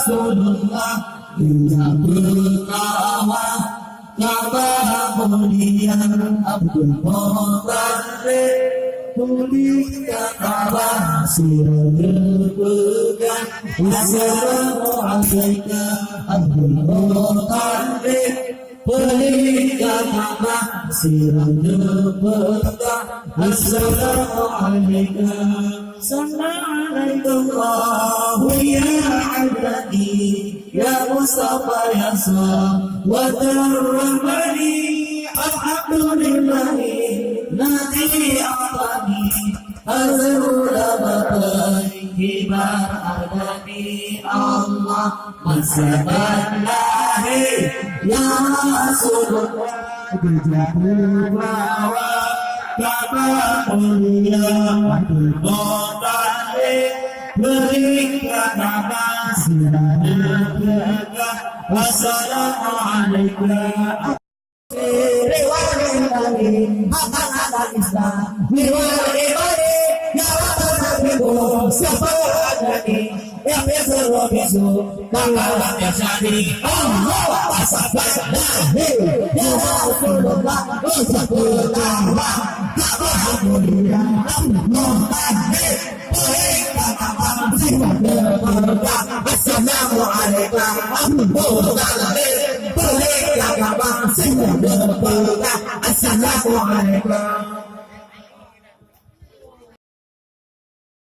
Rasulullah kita berkawan kemudian Abdul Muttalib Mulia kabar sirah pegang Assalamualaikum Abdul Muttalib Mulia kabar sirah pegang Assalamualaikum Assalamualaikum ya Abdi ya Mustafa ya Rahmani alhamdulillahi Nabi Abadi Azrullah Batai Kibar Adabi Allah Masaballahi Ya Rasulullah Bijahul Bawa Kabar Mulia Abdul Muttalib Berikan nama Sinadillah Wassalamualaikum siapa ada di yang besok kalau ada jadi Allah ya Rasulullah Assalamualaikum